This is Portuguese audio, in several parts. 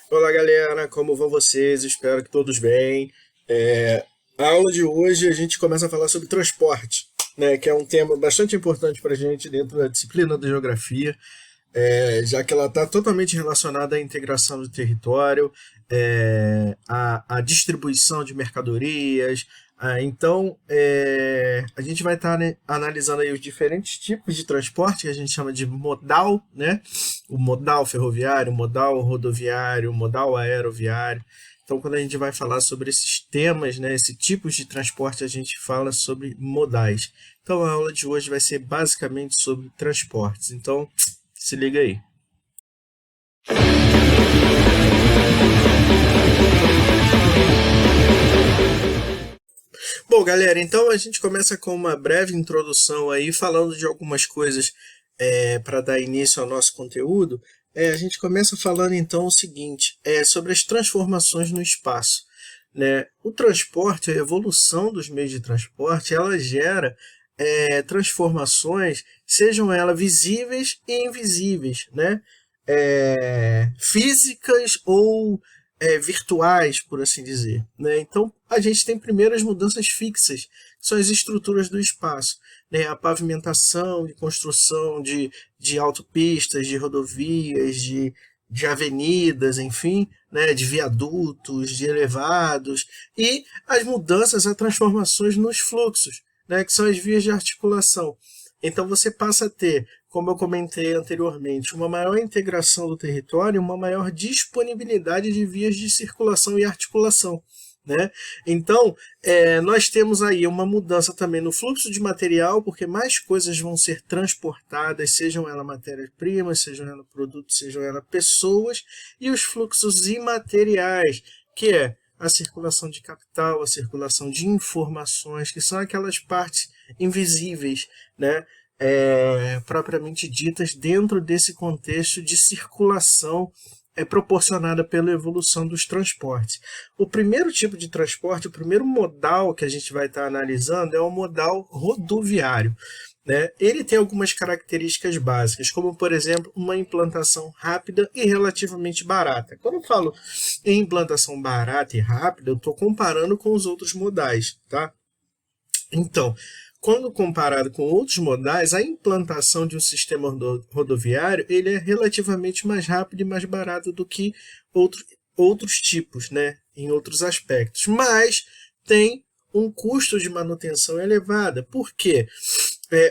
Olá, galera, como vão vocês? Espero que todos bem. A aula de hoje a gente começa a falar sobre transporte, né, que é um tema bastante importante para a gente dentro da disciplina da geografia, já que ela está totalmente relacionada à integração do território, à distribuição de mercadorias. A gente vai estar, né, analisando aí os diferentes tipos de transporte que a gente chama de modal, né? O modal ferroviário, o modal rodoviário, o modal aeroviário. Então, quando a gente vai falar sobre esses temas, né, esses tipos de transporte, a gente fala sobre modais. Então, a aula de hoje vai ser basicamente sobre transportes. Então, se liga aí. Bom, galera, então a gente começa com uma breve introdução aí, falando de algumas coisas para dar início ao nosso conteúdo. A gente começa falando então o seguinte, sobre as transformações no espaço. Né? O transporte, a evolução dos meios de transporte, ela gera transformações, sejam elas visíveis e invisíveis, né? Físicas ou virtuais, por assim dizer. Né? Então, a gente tem primeiro as mudanças fixas, que são as estruturas do espaço. Né? A pavimentação e construção de autopistas, de rodovias, de avenidas, enfim, né? De viadutos, de elevados, e as mudanças, as transformações nos fluxos, né? Que são as vias de articulação. Então você passa a ter, como eu comentei anteriormente, uma maior integração do território, uma maior disponibilidade de vias de circulação e articulação. Né? Então, nós temos aí uma mudança também no fluxo de material, porque mais coisas vão ser transportadas, sejam elas matérias-primas, sejam elas produtos, sejam elas pessoas, e os fluxos imateriais, que é a circulação de capital, a circulação de informações, que são aquelas partes invisíveis, né? Propriamente ditas dentro desse contexto de circulação proporcionada pela evolução dos transportes. O primeiro tipo de transporte, o primeiro modal que a gente vai estar analisando é o modal rodoviário. Né? Ele tem algumas características básicas, como, por exemplo, uma implantação rápida e relativamente barata. Quando eu falo em implantação barata e rápida, eu estou comparando com os outros modais. Tá? Então, quando comparado com outros modais, a implantação de um sistema rodoviário ele é relativamente mais rápido e mais barato do que outros tipos, né, em outros aspectos. Mas tem um custo de manutenção elevada. Por quê?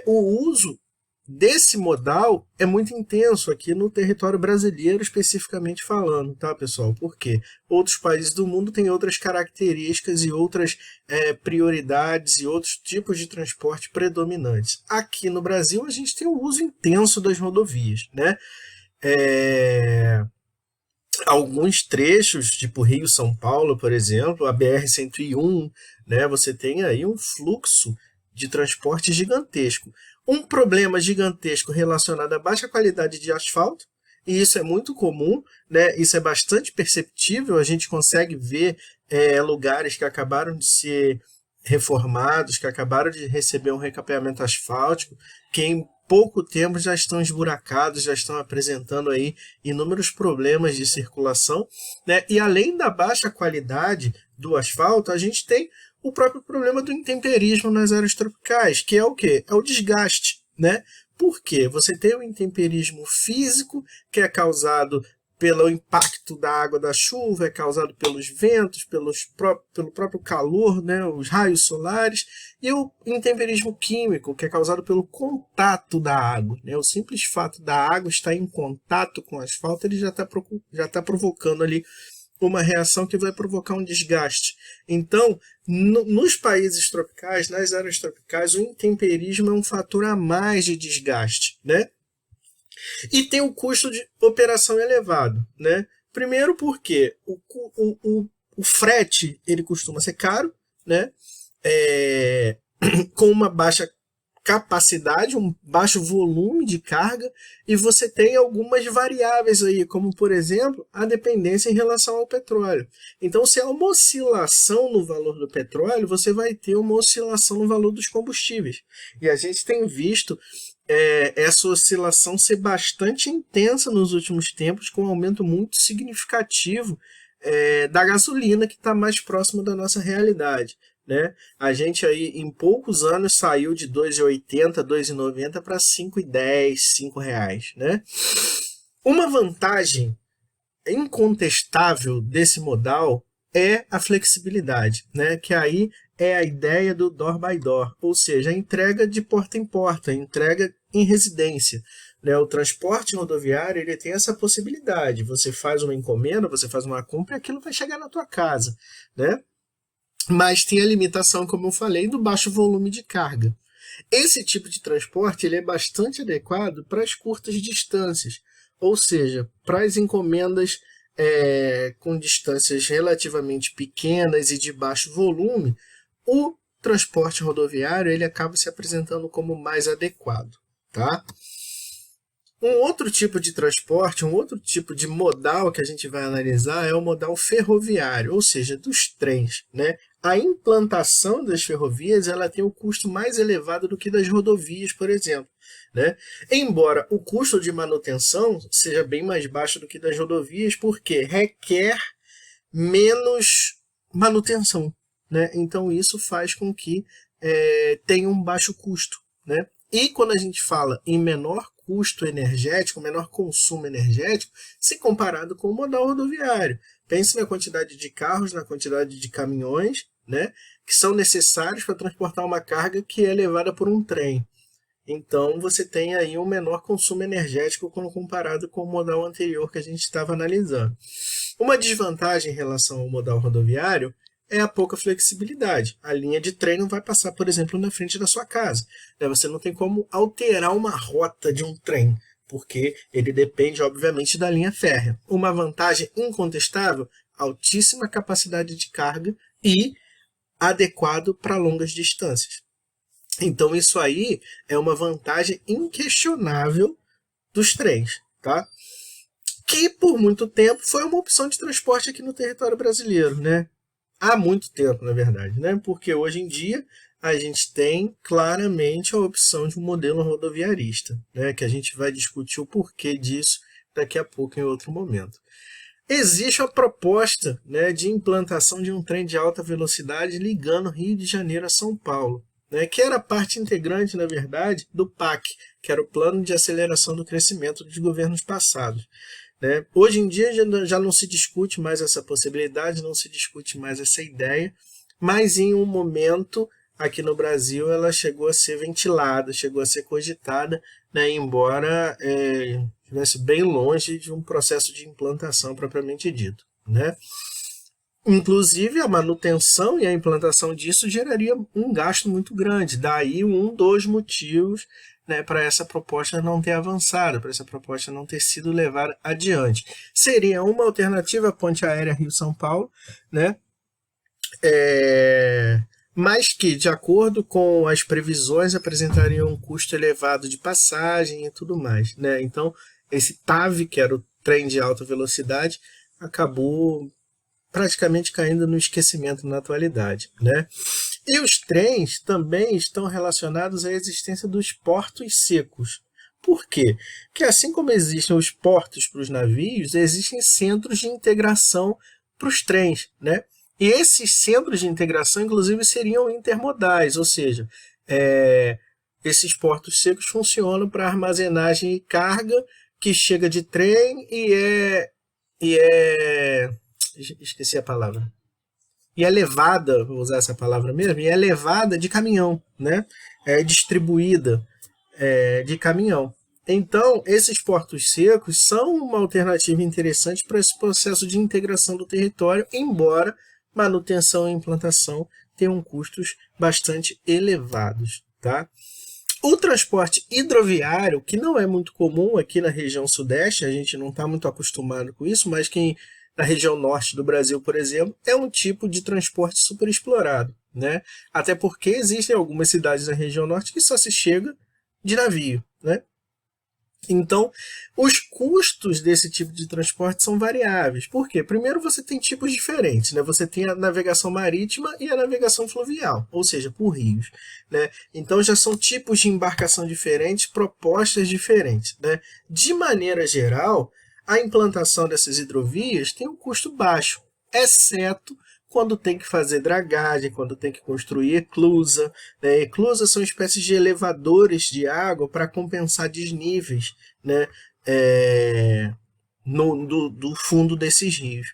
O uso desse modal é muito intenso aqui no território brasileiro, especificamente falando, tá, pessoal? Porque outros países do mundo têm outras características e outras prioridades e outros tipos de transporte predominantes. Aqui no Brasil, a gente tem o uso intenso das rodovias, né? Alguns trechos, tipo Rio-São Paulo, por exemplo, a BR-101, né, você tem aí um fluxo de transporte gigantesco. Um problema gigantesco relacionado à baixa qualidade de asfalto, e isso é muito comum, né, isso é bastante perceptível, a gente consegue ver lugares que acabaram de ser reformados, que acabaram de receber um recapeamento asfáltico, que em pouco tempo já estão esburacados, já estão apresentando aí inúmeros problemas de circulação, né? E além da baixa qualidade do asfalto, a gente tem o próprio problema do intemperismo nas áreas tropicais, que é o quê? É o desgaste, né? Por quê? Você tem o intemperismo físico, que é causado pelo impacto da água da chuva, é causado pelos ventos, pelo próprio calor, né, os raios solares, e o intemperismo químico, que é causado pelo contato da água. Né, o simples fato da água estar em contato com o asfalto, ele já tá provocando ali uma reação que vai provocar um desgaste. Então, nos países tropicais, nas áreas tropicais, o intemperismo é um fator a mais de desgaste, né? E tem o custo de operação elevado, né? Primeiro porque o frete ele costuma ser caro, né? É, com uma baixa capacidade, um baixo volume de carga, e você tem algumas variáveis aí, como por exemplo, a dependência em relação ao petróleo. Então, se há uma oscilação no valor do petróleo, você vai ter uma oscilação no valor dos combustíveis. E a gente tem visto essa oscilação ser bastante intensa nos últimos tempos, com um aumento muito significativo da gasolina, que está mais próximo da nossa realidade. Né? A gente aí em poucos anos saiu de 2,80, 2,90 para 5,10, R$ 5. Né? Uma vantagem incontestável desse modal é a flexibilidade, né? Que aí é a ideia do door by door, ou seja, a entrega de porta em porta, a entrega em residência. Né? O transporte rodoviário ele tem essa possibilidade. Você faz uma encomenda, você faz uma compra e aquilo vai chegar na tua casa. Né? Mas tem a limitação, como eu falei, do baixo volume de carga. Esse tipo de transporte ele é bastante adequado para as curtas distâncias, ou seja, para as encomendas com distâncias relativamente pequenas e de baixo volume, o transporte rodoviário ele acaba se apresentando como mais adequado. Tá? Um outro tipo de transporte, um outro tipo de modal que a gente vai analisar é o modal ferroviário, ou seja, dos trens. Né? A implantação das ferrovias ela tem um custo mais elevado do que das rodovias, por exemplo. Né? Embora o custo de manutenção seja bem mais baixo do que das rodovias, porque requer menos manutenção. Né? Então isso faz com que tenha um baixo custo. Né? E quando a gente fala em menor custo energético, menor consumo energético, se comparado com o modal rodoviário. Pense na quantidade de carros, na quantidade de caminhões, né, que são necessários para transportar uma carga que é levada por um trem. Então, você tem aí um menor consumo energético quando comparado com o modal anterior que a gente estava analisando. Uma desvantagem em relação ao modal rodoviário é a pouca flexibilidade. A linha de trem não vai passar, por exemplo, na frente da sua casa. Você não tem como alterar uma rota de um trem, porque ele depende, obviamente, da linha férrea. Uma vantagem incontestável, altíssima capacidade de carga e adequado para longas distâncias. Então, isso aí é uma vantagem inquestionável dos trens, tá? Que por muito tempo foi uma opção de transporte aqui no território brasileiro, né? Há muito tempo, na verdade, né? Porque hoje em dia a gente tem claramente a opção de um modelo rodoviarista, né? Que a gente vai discutir o porquê disso daqui a pouco em outro momento. Existe a proposta, né, de implantação de um trem de alta velocidade ligando Rio de Janeiro a São Paulo, né, que era parte integrante, na verdade, do PAC, que era o Plano de Aceleração do Crescimento dos governos passados. Né? Hoje em dia já não se discute mais essa possibilidade, não se discute mais essa ideia, mas em um momento aqui no Brasil ela chegou a ser ventilada, chegou a ser cogitada, né? Embora estivesse bem longe de um processo de implantação propriamente dito. Né? Inclusive, a manutenção e a implantação disso geraria um gasto muito grande, daí um dos motivos, né, para essa proposta não ter avançado, para essa proposta não ter sido levada adiante. Seria uma alternativa à ponte aérea Rio-São Paulo, né, mas que, de acordo com as previsões, apresentaria um custo elevado de passagem e tudo mais. Né? Então, esse TAV, que era o trem de alta velocidade, acabou praticamente caindo no esquecimento na atualidade. Né? E os trens também estão relacionados à existência dos portos secos. Por quê? Porque assim como existem os portos para os navios, existem centros de integração para os trens. Né? E esses centros de integração, inclusive, seriam intermodais, ou seja, esses portos secos funcionam para armazenagem e carga que chega de trem esqueci a palavra. E é levada, vou usar essa palavra mesmo, e é levada de caminhão, né? É distribuída de caminhão. Então, esses portos secos são uma alternativa interessante para esse processo de integração do território, embora manutenção e implantação tenham custos bastante elevados. Tá? O transporte hidroviário, que não é muito comum aqui na região sudeste, a gente não está muito acostumado com isso, mas quem na região norte do Brasil, por exemplo, é um tipo de transporte super explorado, né? Até porque existem algumas cidades na região norte que só se chega de navio, né? Então, os custos desse tipo de transporte são variáveis. Por quê? Primeiro, você tem tipos diferentes, né? Você tem a navegação marítima e a navegação fluvial, ou seja, por rios, né? Então, já são tipos de embarcação diferentes, propostas diferentes, né? De maneira geral, a implantação dessas hidrovias tem um custo baixo, exceto quando tem que fazer dragagem, quando tem que construir eclusa. Né? Eclusas são espécies de elevadores de água para compensar desníveis, né? Do fundo desses rios.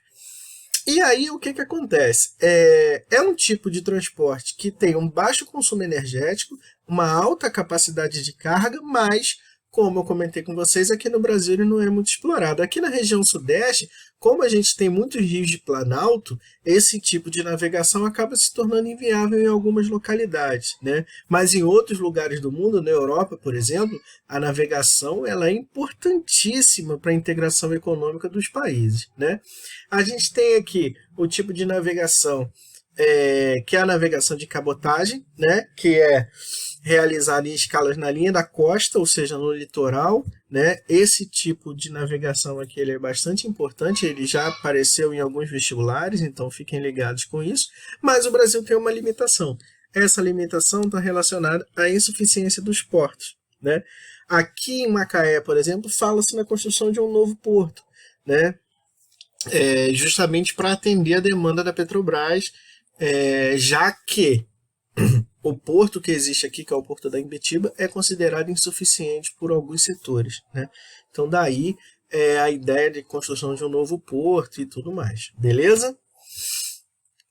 E aí o que acontece? É um tipo de transporte que tem um baixo consumo energético, uma alta capacidade de carga, mas, como eu comentei com vocês, aqui no Brasil ele não é muito explorado. Aqui na região sudeste, como a gente tem muitos rios de planalto, esse tipo de navegação acaba se tornando inviável em algumas localidades, né? Mas em outros lugares do mundo, na Europa, por exemplo, a navegação ela é importantíssima para a integração econômica dos países, né? A gente tem aqui o tipo de navegação que é a navegação de cabotagem, né? Que é realizada em escalas na linha da costa, ou seja, no litoral, né? Esse tipo de navegação aqui ele é bastante importante, ele já apareceu em alguns vestibulares, então fiquem ligados com isso, mas o Brasil tem uma limitação. Essa limitação está relacionada à insuficiência dos portos, né? Aqui em Macaé, por exemplo, fala-se na construção de um novo porto, né? Justamente para atender a demanda da Petrobras, já que o porto que existe aqui, que é o Porto da Imbetiba, é considerado insuficiente por alguns setores, né? Então daí a ideia de construção de um novo porto e tudo mais, beleza?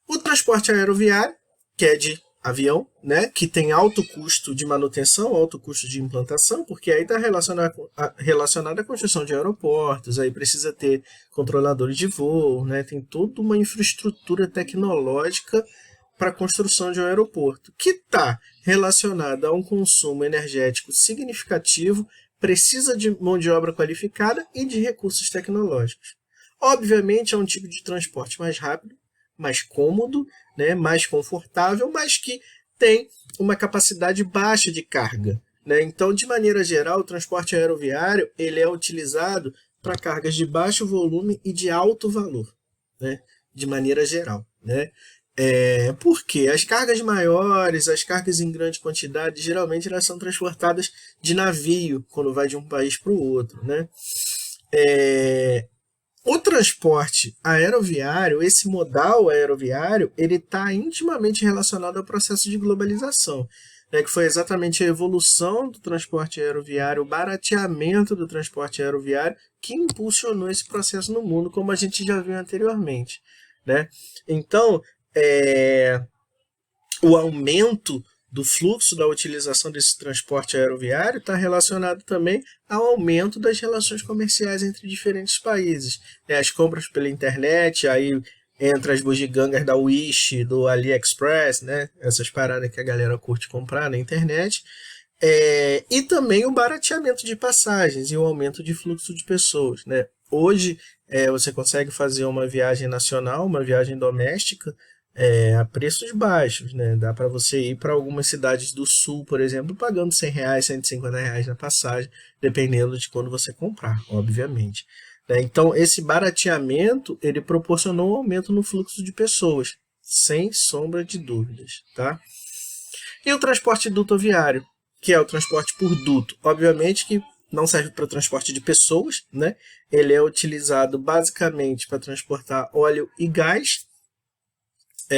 O transporte aeroviário, que é de avião, né, que tem alto custo de manutenção, alto custo de implantação, porque aí está relacionado à construção de aeroportos, aí precisa ter controladores de voo, né, tem toda uma infraestrutura tecnológica para a construção de um aeroporto, que está relacionada a um consumo energético significativo, precisa de mão de obra qualificada e de recursos tecnológicos. Obviamente é um tipo de transporte mais rápido, mais cômodo, né, mais confortável, mas que tem uma capacidade baixa de carga. Né? Então, de maneira geral, o transporte aeroviário ele é utilizado para cargas de baixo volume e de alto valor, né? De maneira geral. Né? Porque as cargas maiores, as cargas em grande quantidade, geralmente elas são transportadas de navio, quando vai de um país para o outro. Né? O transporte aeroviário, esse modal aeroviário, ele está intimamente relacionado ao processo de globalização, né, que foi exatamente a evolução do transporte aeroviário, o barateamento do transporte aeroviário, que impulsionou esse processo no mundo, como a gente já viu anteriormente. Né? Então, o aumento do fluxo da utilização desse transporte aeroviário está relacionado também ao aumento das relações comerciais entre diferentes países. As compras pela internet, aí entra as bugigangas da Wish, do AliExpress, né? Essas paradas que a galera curte comprar na internet. E também o barateamento de passagens e o aumento de fluxo de pessoas. Né? Hoje, você consegue fazer uma viagem nacional, uma viagem doméstica, a preços baixos, né? Dá para você ir para algumas cidades do sul, por exemplo, pagando R$100, R$150 na passagem, dependendo de quando você comprar, obviamente. Né? Então, esse barateamento, ele proporcionou um aumento no fluxo de pessoas, sem sombra de dúvidas. Tá? E o transporte dutoviário, que é o transporte por duto, obviamente que não serve para transporte de pessoas, né? Ele é utilizado basicamente para transportar óleo e gás,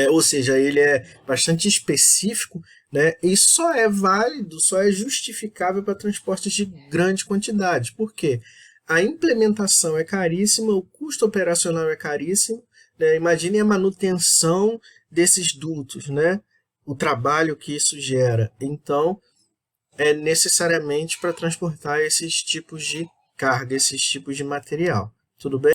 ou seja, ele é bastante específico, né? E só é válido, só é justificável para transportes de grande quantidade. Por quê? A implementação é caríssima, o custo operacional é caríssimo. Né? Imagine a manutenção desses dutos, né? O trabalho que isso gera. Então, é necessariamente para transportar esses tipos de carga, esses tipos de material. Tudo bem?